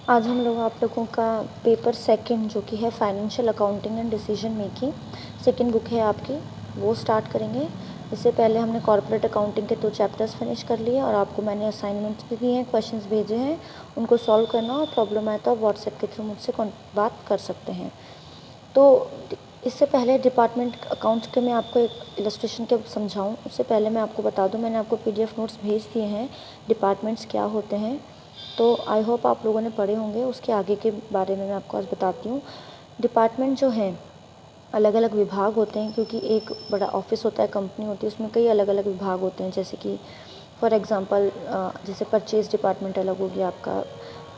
आज हम लोग आप लोगों का पेपर सेकंड जो कि है financial accounting and decision making second book है आपकी, वो स्टार्ट करेंगे। इससे पहले हमने कॉर्पोरेट अकाउंटिंग के 2 चैप्टर्स फिनिश कर लिए और आपको मैंने असाइनमेंट्स भी दिए हैं, क्वेश्चंस भेजे हैं, उनको सॉल्व करना और प्रॉब्लम आए तो आप व्हाट्सएप के थ्रू मुझसे बात कर सकते हैं। तो इससे पहले डिपार्टमेंट अकाउंट्स के मैं आपको एक इलस्ट्रेशन के समझाऊँ, उससे पहले मैं आपको बता दूँ, मैंने आपको PDF नोट्स भेज दिए हैं डिपार्टमेंट्स क्या होते हैं। तो आई होप आप लोगों ने पढ़े होंगे। उसके आगे के बारे में मैं आपको आज बताती हूँ। डिपार्टमेंट जो है अलग अलग विभाग होते हैं, क्योंकि एक बड़ा ऑफिस होता है, कंपनी होती है, उसमें कई अलग अलग विभाग होते हैं। जैसे कि फॉर एग्ज़ाम्पल जैसे परचेज़ डिपार्टमेंट अलग हो गया आपका,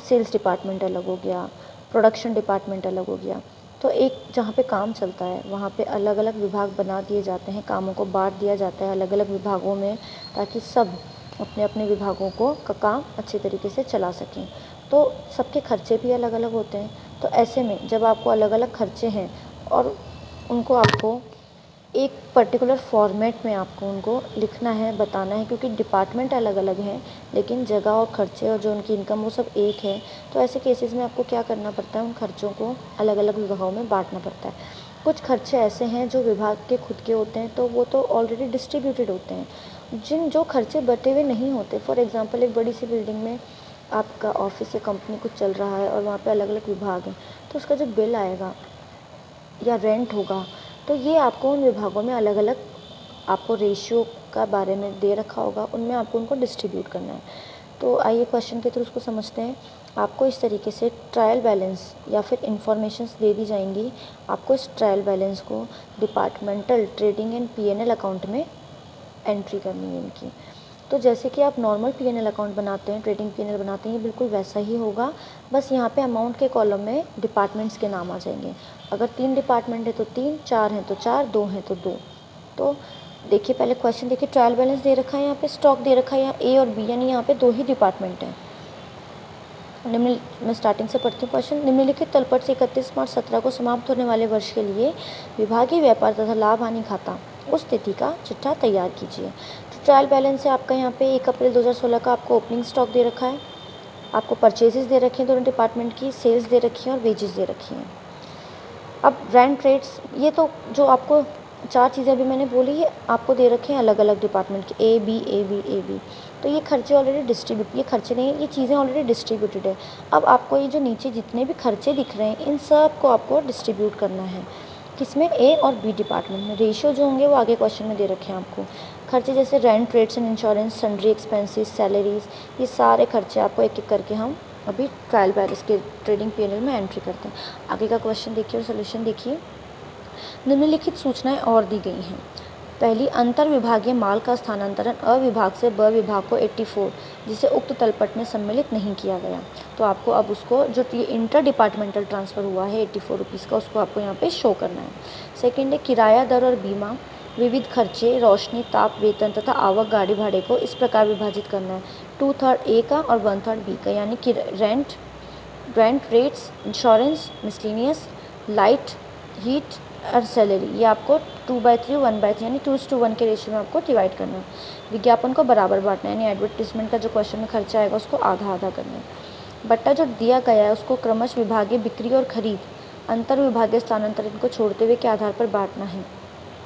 सेल्स डिपार्टमेंट अलग हो गया, प्रोडक्शन डिपार्टमेंट अलग हो गया। तो एक जहाँ पे काम चलता है वहाँ पे अलग अलग विभाग बना दिए जाते हैं, कामों को बांट दिया जाता है अलग अलग विभागों में, ताकि सब अपने अपने विभागों को का काम अच्छे तरीके से चला सकें। तो सबके खर्चे भी अलग अलग होते हैं। तो ऐसे में जब आपको अलग अलग खर्चे हैं और उनको आपको एक पर्टिकुलर फॉर्मेट में आपको उनको लिखना है, बताना है, क्योंकि डिपार्टमेंट अलग अलग हैं लेकिन जगह और खर्चे और जो उनकी इनकम वो सब एक है। तो ऐसे केसेस में आपको क्या करना पड़ता है, उन खर्चों को अलग अलग विभागों में बांटना पड़ता है। कुछ खर्चे ऐसे हैं जो विभाग के खुद के होते हैं, तो वो तो ऑलरेडी डिस्ट्रीब्यूटेड होते हैं। जो खर्चे बटे हुए नहीं होते, फॉर एग्ज़ाम्पल एक बड़ी सी बिल्डिंग में आपका ऑफिस या कंपनी कुछ चल रहा है और वहाँ पे अलग अलग विभाग हैं, तो उसका जो बिल आएगा या रेंट होगा, तो ये आपको उन विभागों में अलग अलग आपको रेशियो का बारे में दे रखा होगा, उनमें आपको उनको डिस्ट्रीब्यूट करना है। तो आइए क्वेश्चन के थ्रू उसको समझते हैं। आपको इस तरीके से ट्रायल बैलेंस या फिर इंफॉर्मेशंस दे दी जाएंगी। आपको इस ट्रायल बैलेंस को departmental trading and P&L account में एंट्री करनी है इनकी। तो जैसे कि आप नॉर्मल P&L अकाउंट बनाते हैं, ट्रेडिंग P&L बनाते हैं, ये बिल्कुल वैसा ही होगा। बस यहाँ पे अमाउंट के कॉलम में डिपार्टमेंट्स के नाम आ जाएंगे। अगर 3 डिपार्टमेंट है तो 3, 4 हैं तो 4, 2 हैं तो 2। तो देखिए पहले क्वेश्चन देखिए, ट्रायल बैलेंस दे रखा है, यहाँ पे स्टॉक दे रखा है, यहाँ A और B, यानी यहाँ पे 2 ही डिपार्टमेंट हैं। मैं स्टार्टिंग से पढ़ती हूँ क्वेश्चन। निम्नलिखित तलपट से 31 मार्च 17 को समाप्त होने वाले वर्ष के लिए विभागीय व्यापार तथा लाभ हानि खाता उस तिथि का चिट्ठा तैयार कीजिए। तो ट्रायल बैलेंस है आपका, यहाँ पे 1 अप्रैल 2016 का आपको ओपनिंग स्टॉक दे रखा है, आपको परचेजेस दे रखे हैं दोनों डिपार्टमेंट की, सेल्स दे रखी हैं और वेजेस दे रखी हैं। अब रेंट रेट्स, ये तो जो आपको 4 चीज़ें अभी मैंने बोली, ये आपको दे रखे हैं अलग अलग डिपार्टमेंट के, A B A B A B. तो ये खर्चे ऑलरेडी ये खर्चे नहीं, ये चीज़ें ऑलरेडी डिस्ट्रीब्यूटेड है। अब आपको ये जो नीचे जितने भी खर्चे दिख रहे हैं, इन सब को आपको डिस्ट्रीब्यूट करना है। किसमें? ए और बी डिपार्टमेंट में। रेशियो जो होंगे वो आगे क्वेश्चन में दे रखे हैं आपको। खर्चे जैसे rent rates and insurance, sundry expenses, salaries, ये सारे खर्चे आपको एक एक करके हम अभी ट्रायल बैलेंस के ट्रेडिंग P&L में एंट्री करते हैं। आगे का क्वेश्चन देखिए और सोल्यूशन देखिए। निम्नलिखित सूचनाएं और दी गई हैं। पहली, अंतर विभागीय माल का स्थानांतरण अ विभाग से ब विभाग को 84, जिसे उक्त तलपट में सम्मिलित नहीं किया गया। तो आपको अब उसको जो इंटर डिपार्टमेंटल ट्रांसफ़र हुआ है 84 रुपीज़ का, उसको आपको यहाँ पे शो करना है। सेकेंड है, किराया दर और बीमा, विविध खर्चे, रोशनी, ताप, वेतन तथा आवक गाड़ी भाड़े को इस प्रकार विभाजित करना है, 2/3 ए का और 1/3 बी का, यानी कि rent rates, insurance, miscellaneous, light, heat और सैलरी, ये आपको 2/3 1/3 यानी 2:1 के रेशियो में आपको डिवाइड करना है। विज्ञापन को बराबर बांटना है, यानी एडवर्टीजमेंट का जो क्वेश्चन में खर्चा आएगा उसको आधा आधा करना है। बट्टा जो दिया गया है उसको क्रमश विभागीय बिक्री और खरीद, अंतर विभागीय स्थानांतरण को छोड़ते हुए के आधार पर बांटना है,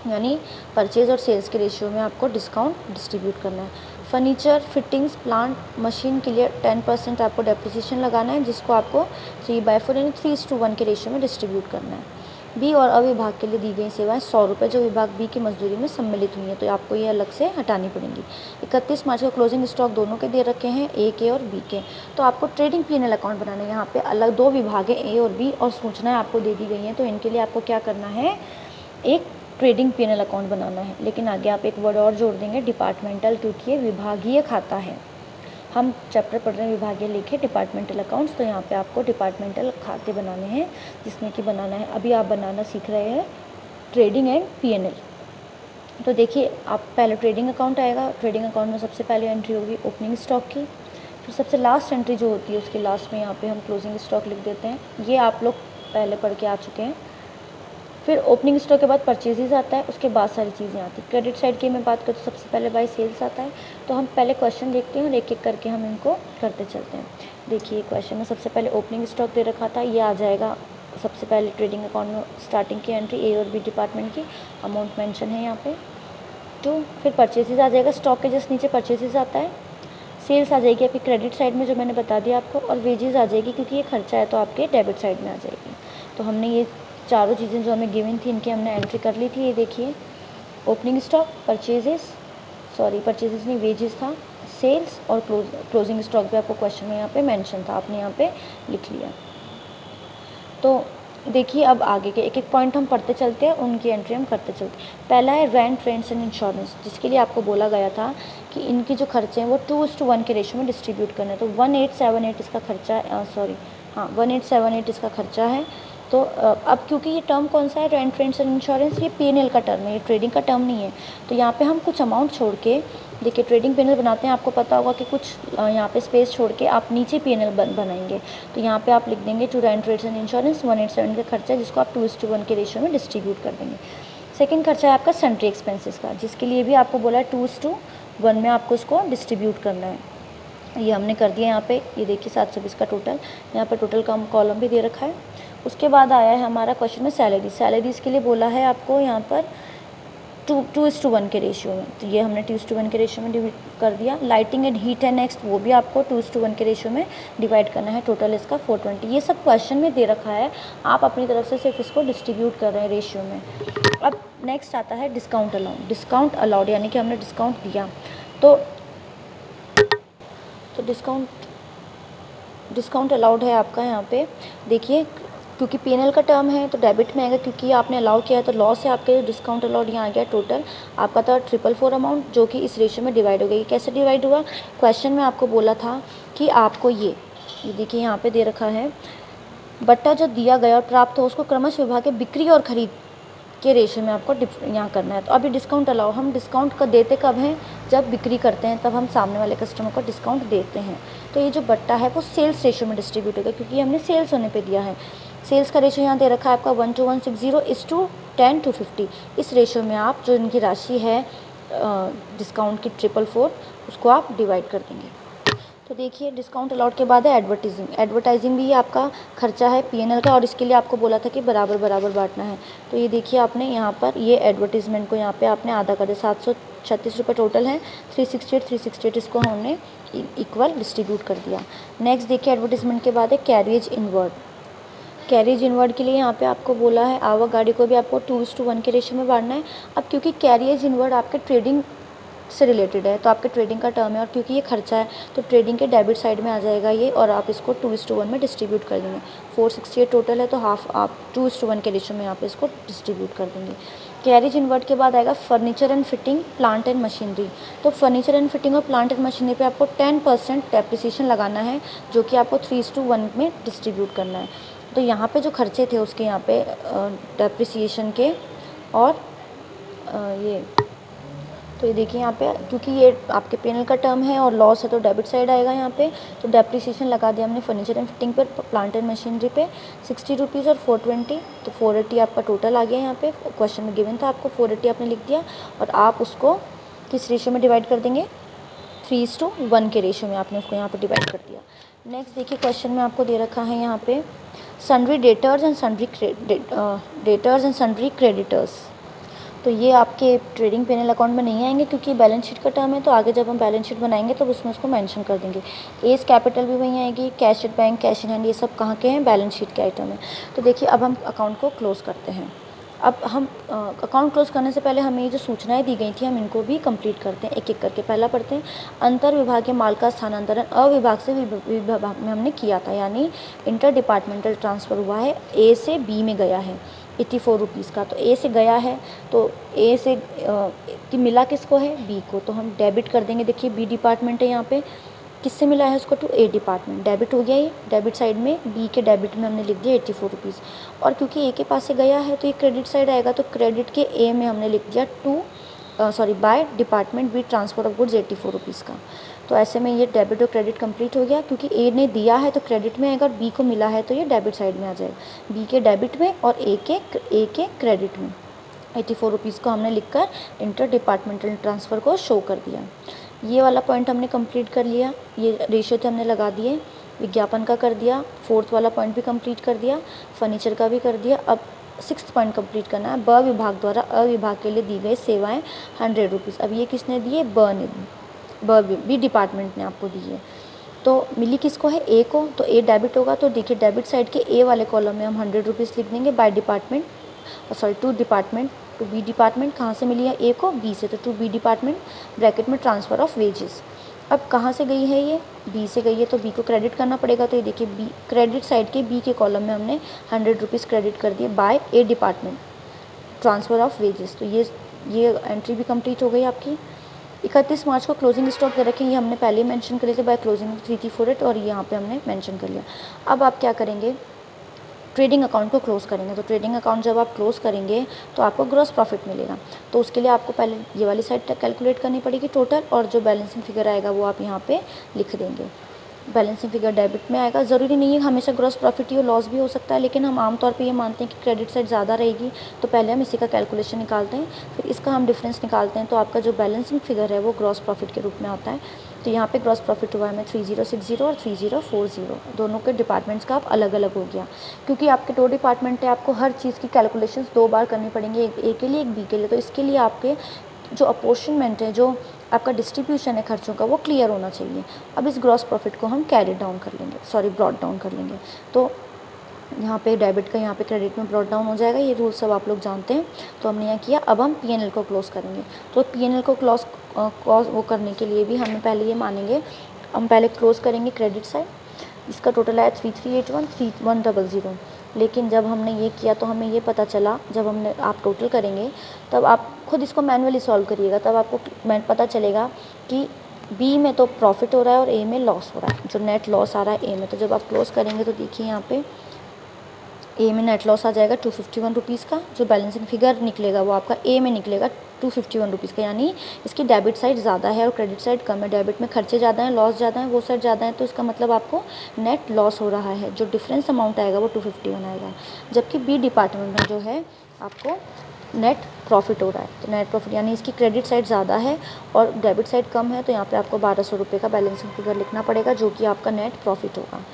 यानी परचेज और सेल्स के रेशियो में आपको डिस्काउंट डिस्ट्रीब्यूट करना है। फर्नीचर, फिटिंग्स, प्लांट, मशीन के लिए 10% आपको डेप्रिसिएशन लगाना है, जिसको आपको 3/4 यानी 3:1 के रेशियो में डिस्ट्रीब्यूट करना है। बी और अ विभाग के लिए दी गई सेवाएं 100 रुपये जो विभाग बी की मजदूरी में सम्मिलित हुई हैं, तो आपको ये अलग से हटानी पड़ेंगी। 31 मार्च का क्लोजिंग स्टॉक दोनों के दे रखे हैं, ए के और बी के। तो आपको ट्रेडिंग P&L अकाउंट बनाना है। यहाँ पे अलग 2 विभाग है, ए और बी, और सूचनाएं आपको दे दी गई हैं, तो इनके लिए आपको क्या करना है, एक ट्रेडिंग P&L अकाउंट बनाना है। लेकिन आगे आप एक वर्ड और जोड़ देंगे, डिपार्टमेंटल, क्योंकि ये विभागीय खाता है। हम चैप्टर पढ़ रहे हैं विभागीय लेखे डिपार्टमेंटल अकाउंट्स, तो यहाँ पे आपको डिपार्टमेंटल खाते बनाने हैं, जिसमें कि बनाना है, अभी आप बनाना सीख रहे हैं ट्रेडिंग एंड P&L। तो देखिए, आप पहले ट्रेडिंग अकाउंट आएगा, ट्रेडिंग अकाउंट में सबसे पहले एंट्री होगी ओपनिंग स्टॉक की, फिर सबसे लास्ट एंट्री जो होती है उसके लास्ट में यहाँ पे हम क्लोजिंग स्टॉक लिख देते हैं। ये आप लोग पहले पढ़ के आ चुके हैं। फिर ओपनिंग स्टॉक के बाद परचेजेस आता है, उसके बाद सारी चीज़ें आती हैं। क्रेडिट साइड की मैं बात करूँ तो सबसे पहले बाय सेल्स आता है। तो हम पहले क्वेश्चन देखते हैं और एक एक करके हम इनको करते चलते हैं। देखिए क्वेश्चन में सबसे पहले ओपनिंग स्टॉक दे रखा था, ये आ जाएगा सबसे पहले ट्रेडिंग अकाउंट में स्टार्टिंग की एंट्री ए और बी डिपार्टमेंट की, अमाउंट मेंशन है यहाँ पे 2। फिर परचेसेस आ जाएगा, स्टॉक के जस्ट नीचे परचेसेस आता है। सेल्स आ जाएगी आपकी क्रेडिट साइड में जो मैंने बता दिया आपको, और वेजेस आ जाएगी क्योंकि ये खर्चा है तो आपके डेबिट साइड में आ जाएगी। तो हमने ये चारों चीज़ें जो हमें गिवन थी इनकी हमने एंट्री कर ली थी। ये देखिए ओपनिंग स्टॉक, परचेजेस नहीं वेजेस था, सेल्स और क्लोजिंग स्टॉक भी आपको क्वेश्चन में यहाँ पे मेंशन था, आपने यहाँ पे लिख लिया। तो देखिए अब आगे के एक एक पॉइंट हम पढ़ते चलते हैं, उनकी एंट्री हम करते चलते हैं। पहला है रेंट, रेंट्स एंड इंश्योरेंस, जिसके लिए आपको बोला गया था कि इनकी जो खर्चे हैं वो 2:1 के रेशो में डिस्ट्रीब्यूट करना है। तो 1878 इसका खर्चा है, 1878 इसका खर्चा है। तो अब क्योंकि ये टर्म कौन सा है, रेंट, रेंट्स एंड इंश्योरेंस, ये पीएनएल का टर्म है, ये ट्रेडिंग का टर्म नहीं है। तो यहाँ पे हम कुछ अमाउंट छोड़ के, देखिए ट्रेडिंग पीएनएल बनाते हैं, आपको पता होगा कि कुछ यहाँ पे स्पेस छोड़ के आप नीचे पीएनएल बनाएंगे। तो यहाँ पे आप लिख देंगे to rent, rents and insurance 187 का खर्चा है, जिसको आप 2:1 के रेशियो में डिस्ट्रीब्यूट कर देंगे। सेकेंड खर्चा है आपका सन्ड्री एक्सपेंसेस का, जिसके लिए भी आपको बोला है 2:1 में आपको इसको डिस्ट्रीब्यूट करना है। ये हमने कर दिया यहाँ पे, ये देखिए 720 का टोटल, यहाँ पर टोटल का कॉलम भी दे रखा है। उसके बाद आया है हमारा क्वेश्चन में सैलरीज के लिए बोला है आपको यहाँ पर 2:1 के रेशियो में, तो ये हमने 2:1 के रेशियो में डिवाइड कर दिया। Lighting and heat and next, वो भी आपको 2:1 के रेशियो में डिवाइड करना है, टोटल इसका 420। ये सब क्वेश्चन में दे रखा है, आप अपनी तरफ से सिर्फ इसको डिस्ट्रीब्यूट कर रहे हैं रेशियो में। अब नेक्स्ट आता है डिस्काउंट अलाउड यानी कि हमने डिस्काउंट दिया, तो डिस्काउंट अलाउड है आपका यहाँ पे। देखिए क्योंकि पीएनएल का टर्म है तो डेबिट में आएगा, क्योंकि आपने अलाउ किया है तो लॉस है आपके, डिस्काउंट अलाउड यहाँ आ गया। टोटल आपका था 444 अमाउंट, जो कि इस रेशियो में डिवाइड हो गई। कैसे डिवाइड हुआ, क्वेश्चन में आपको बोला था कि आपको ये देखिए यहाँ पे दे रखा है, बट्टा जो दिया गया और प्राप्त हो उसको क्रमश विभाग के बिक्री और खरीद के रेशियो में आपको यहाँ करना है। तो अभी डिस्काउंट अलाउ, हम डिस्काउंट का देते कब हैं, जब बिक्री करते हैं तब हम सामने वाले कस्टमर को डिस्काउंट देते हैं। तो ये जो बट्टा है वो सेल्स रेशियो में डिस्ट्रीब्यूट होगा, क्योंकि हमने सेल्स होने पे दिया है। सेल्स का रेशियो यहाँ दे रखा है आपका 1:160 इस रेशियो में आप जो इनकी राशि है डिस्काउंट की 444 उसको आप डिवाइड कर देंगे। तो देखिए डिस्काउंट अलाउड के बाद है एडवर्टाइजिंग भी आपका खर्चा है पीएनएल का, और इसके लिए आपको बोला था कि बराबर बांटना है। तो ये देखिए आपने यहाँ पर ये एडवर्टीज़मेंट को यहाँ पे आपने आधा कर दिया, 736 रुपये टोटल है, 368 इसको हमने इक्वल डिस्ट्रीब्यूट कर दिया। नेक्स्ट देखिए एडवर्टीज़मेंट के बाद है कैरियज इनवर्ड के लिए यहाँ पे आपको बोला है आवक गाड़ी को भी आपको 2:1 के रेशियो में बांटना है। अब क्योंकि कैरियज इनवर्ड आपके ट्रेडिंग से रिलेटेड है तो आपके ट्रेडिंग का टर्म है, और क्योंकि ये खर्चा है तो ट्रेडिंग के डेबिट साइड में आ जाएगा ये, और आप इसको 2:1 में डिस्ट्रीब्यूट कर देंगे। 468 टोटल है तो हाफ आप 2:1 के रेशियो में यहाँ पे इसको डिस्ट्रीब्यूट कर देंगे। कैरिज इनवर्ट के बाद आएगा furniture and fitting, plant and machinery. तो फर्नीचर एंड फिटिंग और प्लांट एंड मशीनरी पे आपको 10% डेप्रिसिएशन लगाना है, जो कि आपको 3:1 में डिस्ट्रीब्यूट करना है। तो यहाँ पे जो खर्चे थे उसके यहाँ पे डेप्रिसिएशन के और ये, तो ये देखिए यहाँ पे क्योंकि ये आपके पीएनएल का टर्म है और लॉस है तो डेबिट साइड आएगा यहाँ पे, तो डेप्रिसिएशन लगा दिया हमने फर्नीचर एंड फिटिंग पर, प्लांट एंड मशीनरी पे 60 रुपीज़ और 420, तो 480 आपका टोटल आ गया यहाँ पे। क्वेश्चन में गिवन था आपको 480 आपने लिख दिया, और आप उसको किस रेशियो में डिवाइड कर देंगे, 3:1 के रेशियो में आपने उसको यहाँ पर डिवाइड कर दिया। नेक्स्ट देखिए क्वेश्चन में आपको दे रखा है यहाँ पे sundry debtors and sundry creditors. तो ये आपके ट्रेडिंग पीएनएल अकाउंट में नहीं आएंगे क्योंकि बैलेंस शीट का टर्म है, तो आगे जब हम बैलेंस शीट बनाएंगे तो उसमें उसको मेंशन कर देंगे। एज कैपिटल भी वहीं आएगी, cash at bank, cash in hand, ये सब कहाँ के हैं, बैलेंस शीट के आइटम है। तो देखिए अब हम अकाउंट को क्लोज़ करते हैं। अब हम अकाउंट क्लोज करने से पहले हमें ये जो सूचनाएं दी गई थी हम इनको भी कंप्लीट करते हैं, एक एक करके। पहला पढ़ते हैं, अंतर विभागीय माल का स्थानांतरण अविभाग से विभाग में हमने किया था, यानी इंटर डिपार्टमेंटल ट्रांसफ़र हुआ है, ए से बी में गया है 84 रुपीज़ का। तो ए से गया है तो ए से कि मिला किसको है, बी को, तो हम डेबिट कर देंगे। देखिए बी डिपार्टमेंट है यहाँ पे, किससे मिला है उसको, टू ए डिपार्टमेंट, डेबिट हो गया ये, डेबिट साइड में बी के डेबिट में हमने लिख दिया 84 रुपीज़। और क्योंकि ए के पास से गया है तो ये क्रेडिट साइड आएगा, तो क्रेडिट के ए में हमने लिख दिया by department B transfer of goods 84 rupees का। तो ऐसे में ये डेबिट और क्रेडिट कंप्लीट हो गया, क्योंकि ए ने दिया है तो क्रेडिट में आएगा और बी को मिला है तो ये डेबिट साइड में आ जाएगा, बी के डेबिट में और ए के क्रेडिट में। 84 रुपीज़ को हमने लिखकर इंटर डिपार्टमेंटल ट्रांसफ़र को शो कर दिया। ये वाला पॉइंट हमने कंप्लीट कर लिया, ये रेशियो थे हमने लगा दिए। विज्ञापन का कर दिया, 4th वाला पॉइंट भी कंप्लीट कर दिया, फर्नीचर का भी कर दिया। अब 6th पॉइंट कंप्लीट करना है, ब विभाग द्वारा अ विभाग के लिए दी गई सेवाएं 100 रुपीज़। अब ये किसने दी है? बी डिपार्टमेंट ने आपको दी है। तो मिली किसको है? ए को। तो ए डेबिट होगा, तो देखिए डेबिट साइड के ए वाले कॉलम में हम 100 रुपीज़ लिख देंगे by department, to department, to B department. कहाँ से मिली है? ए को, बी से, तो टू बी डिपार्टमेंट ब्रैकेट में ट्रांसफ़र ऑफ वेजेस। अब कहाँ से गई है? ये बी से गई है, तो बी को क्रेडिट करना पड़ेगा। तो ये देखिए बी क्रेडिट साइड के बी के कॉलम में हमने 100 रुपीज़ क्रेडिट कर दिए by A department transfer of wages. तो ये एंट्री भी कंप्लीट हो गई आपकी। 31 मार्च को क्लोजिंग स्टॉक दे रखे हैं, ये हमने पहले ही मेंशन कर लिए थे बाय क्लोजिंग 334 और यहाँ पे हमने मेंशन कर लिया। अब आप क्या करेंगे? ट्रेडिंग अकाउंट को क्लोज़ करेंगे। तो ट्रेडिंग अकाउंट जब आप क्लोज़ करेंगे तो आपको ग्रॉस प्रॉफिट मिलेगा। तो उसके लिए आपको पहले ये वाली साइड कैलकुलेट करनी पड़ेगी टोटल, और जो बैलेंसिंग फिगर आएगा वो आप यहाँ पे लिख देंगे। बैलेंसिंग फिगर डेबिट में आएगा। ज़रूरी नहीं है हमेशा ग्रॉस प्रॉफिट ही हो, लॉस भी हो सकता है, लेकिन हम आमतौर पे ये मानते हैं कि क्रेडिट साइड ज़्यादा रहेगी, तो पहले हम इसी का कैलकुलेशन निकालते हैं, फिर इसका हम डिफरेंस निकालते हैं। तो आपका जो बैलेंसिंग फिगर है वो ग्रॉस प्रॉफिट के रूप में आता है। तो यहाँ पे ग्रॉस प्रॉफिट हुआ है हमें 3060 और 3040, दोनों के डिपार्टमेंट्स का आप अलग अलग हो गया, क्योंकि आपके 2 डिपार्टमेंट है, आपको हर चीज़ की कैलकुलेशंस 2 बार करनी पड़ेंगे, एक ए के लिए, एक बी के लिए। तो इसके लिए आपके जो अपॉर्शनमेंट है, जो आपका डिस्ट्रीब्यूशन है खर्चों का, वो क्लियर होना चाहिए। अब इस ग्रॉस प्रॉफिट को हम कैरी डाउन कर लेंगे, ब्रॉट डाउन कर लेंगे। तो यहाँ पे डेबिट का यहाँ पे क्रेडिट में ब्रॉट डाउन हो जाएगा। ये रूल सब आप लोग जानते हैं, तो हमने यहाँ किया। अब हम P&L को क्लोज़ करेंगे। तो P&L को क्लोज वो करने के लिए भी हमें पहले ये मानेंगे, हम पहले क्लोज़ करेंगे क्रेडिट साइड। इसका टोटल आया 3381 लेकिन जब हमने ये किया तो हमें ये पता चला, जब हमने आप टोटल करेंगे तब आप खुद इसको मैनुअली सॉल्व करिएगा, तब आपको पता चलेगा कि बी में तो प्रॉफिट हो रहा है और ए में लॉस हो रहा है, जो नेट लॉस आ रहा है ए में। तो जब आप क्लोज़ करेंगे तो देखिए यहाँ पे ए में नेट लॉस आ जाएगा 251 रुपीज़ का। जो बैलेंसिंग फिगर निकलेगा वो आपका ए में निकलेगा 251 रुपीज़ का, यानी इसकी डेबिट साइड ज़्यादा है और क्रेडिट साइड कम है। डेबिट में खर्चे ज़्यादा हैं, लॉस ज़्यादा है, वो साइड ज़्यादा है, तो इसका मतलब आपको नेट लॉस हो रहा है। जो डिफरेंस अमाउंट आएगा वो 251 आएगा। जबकि बी डिपार्टमेंट में जो है आपको नेट प्रॉफिट हो रहा है, तो नेट प्रॉफिट यानी इसकी क्रेडिट साइड ज़्यादा है और डेबिट साइड कम है, तो यहाँ पे आपको 1200 रुपये का बैलेंसिंग फिगर लिखना पड़ेगा, जो कि आपका नेट प्रॉफिट होगा।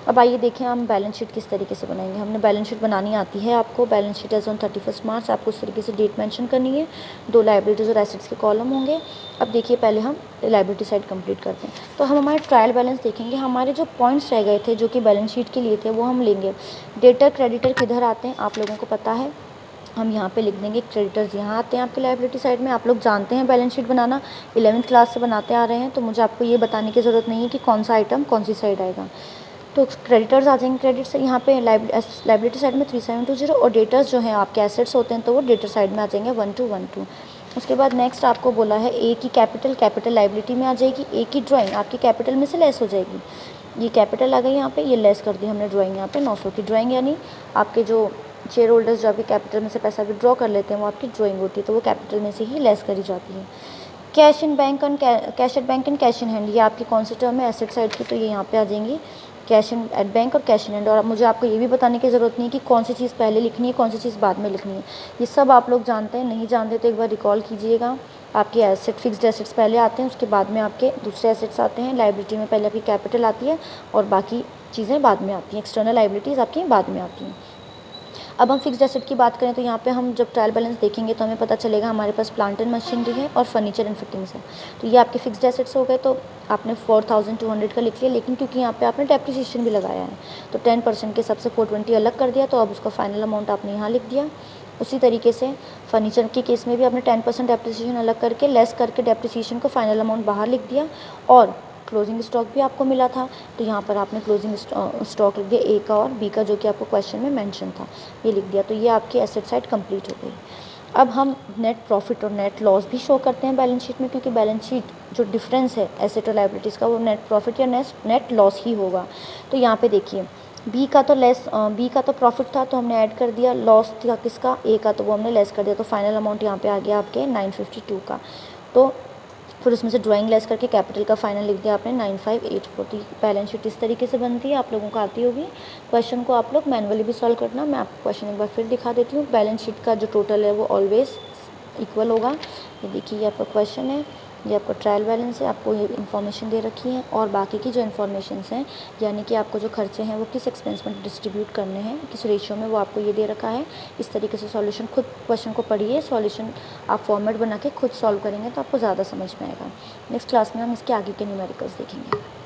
अब आइए देखें हम बैलेंस शीट किस तरीके से बनाएंगे। हमने बैलेंस शीट बनानी आती है आपको। बैलेंस शीट एज ऑन 31 मार्च आपको उस तरीके से डेट मेंशन करनी है। 2 लायबिलिटीज़ और एसेट्स के कॉलम होंगे। अब देखिए पहले हम लायबिलिटी साइड कंप्लीट करते हैं। तो हम हमारे ट्रायल बैलेंस देखेंगे। हमारे जो पॉइंट्स रह गए थे जो कि बैलेंस शीट के लिए थे वो हम लेंगे। डेटर क्रेडिटर किधर आते हैं आप लोगों को पता है, हम यहाँ पे लिख देंगे क्रेडिटर्स यहाँ आते हैं आपके लायबिलिटी साइड में। आप लोग जानते हैं बैलेंस शीट बनाना, 11th क्लास से बनाते आ रहे हैं, तो मुझे आपको ये बताने की ज़रूरत नहीं है कि कौन सा आइटम कौन सी साइड आएगा। तो क्रेडिटर्स आ जाएंगे क्रेडिट से यहाँ पे लायबिलिटी साइड में 3720, और डेटर्स जो हैं आपके एसेट्स होते हैं तो वो डेटर साइड में आ जाएंगे 1212। उसके बाद नेक्स्ट आपको बोला है ए की कैपिटल लायबिलिटी में आ जाएगी। ए की ड्राइंग आपकी कैपिटल में से लेस हो जाएगी। ये कैपिटल आ गई यहाँ पे, ये लेस कर दी हमने ड्राइंग यहाँ पे 900 की ड्राइंग, यानी आपके जो शेयर होल्डर्स जो आपके कैपिटल में से पैसा विड्रॉ कर लेते हैं वो आपकी ड्राइंग होती है, तो वो कैपिटल में से ही लेस करी जाती है। Cash in bank and cash at bank and cash in hand, ये आपकी कौन सी टर्म है एसेट साइड की, तो ये यहाँ पे आ जाएंगी कैश इन एट बैंक और कैश इन हैंड। और मुझे आपको ये भी बताने की ज़रूरत नहीं है कि कौन सी चीज़ पहले लिखनी है कौन सी चीज़ बाद में लिखनी है, ये सब आप लोग जानते हैं। नहीं जानते तो एक बार रिकॉल कीजिएगा। आपके एसेट फिक्स्ड एसेट्स पहले आते हैं, उसके बाद में आपके दूसरे एसेट्स आते हैं। लायबिलिटी में पहले आपकी कैपिटल आती है और बाकी चीज़ें बाद में आती हैं। एक्सटर्नल लायबिलिटीज़ आपकी बाद में आती हैं। अब हम फिक्स्ड एसेट की बात करें तो यहाँ पे हम जब ट्रायल बैलेंस देखेंगे तो हमें पता चलेगा हमारे पास प्लांट एंड मशीनरी है और फर्नीचर एंड फिटिंग्स है। तो ये आपके फिक्स्ड एसेट्स हो गए, तो आपने 4200 का लिख लिया, लेकिन क्योंकि यहाँ पे आपने डेप्रिसिएशन भी लगाया है तो 10% के सबसे 420 अलग कर दिया, तो अब उसका फाइनल अमाउंट आपने यहाँ लिख दिया। उसी तरीके से फर्नीचर के केस में भी आपने 10% डेप्रिसिएशन अलग करके लेस करके डेप्रिसिएशन को फाइनल अमाउंट बाहर लिख दिया, और क्लोजिंग स्टॉक भी आपको मिला था तो यहाँ पर आपने क्लोजिंग स्टॉक लिख दिया ए का और बी का, जो कि आपको क्वेश्चन में मेंशन था, ये लिख दिया। तो ये आपकी एसेट साइड कंप्लीट हो गई। अब हम नेट प्रॉफिट और नेट लॉस भी शो करते हैं बैलेंस शीट में, क्योंकि बैलेंस शीट जो डिफरेंस है एसेट और लायबिलिटीज़ का वो नेट प्रॉफिट या नेट लॉस ही होगा। तो यहाँ पे देखिए बी का तो प्रॉफिट था तो हमने ऐड कर दिया, लॉस था किसका ए का, तो वो हमने लेस कर दिया, तो फाइनल अमाउंट यहाँ पे आ गया आपके 952 का। तो फिर उसमें से ड्राइंग लेस करके कैपिटल का फाइनल लिख दिया आपने 9584। तो बैलेंस शीट इस तरीके से बनती है, आप लोगों को आती होगी। क्वेश्चन को आप लोग मैनुअली भी सॉल्व करना, मैं आपको क्वेश्चन एक बार फिर दिखा देती हूँ। बैलेंस शीट का जो टोटल है वो ऑलवेज इक्वल होगा। ये देखिए ये आपका क्वेश्चन है, ये आपका ट्रायल बैलेंस है, आपको ये इन्फॉर्मेशन दे रखी है और बाकी की जो इन्फॉर्मेशंस हैं यानी कि आपको जो खर्चे हैं वो किस एक्सपेंस में डिस्ट्रीब्यूट करने हैं, किस रेशियो में, वो आपको ये दे रखा है। इस तरीके से सॉल्यूशन खुद क्वेश्चन को पढ़िए, सॉल्यूशन आप फॉर्मेट बना के खुद सॉल्व करेंगे तो आपको ज़्यादा समझ में आएगा। नेक्स्ट क्लास में हम इसके आगे के न्यूमेरिकल्स देखेंगे।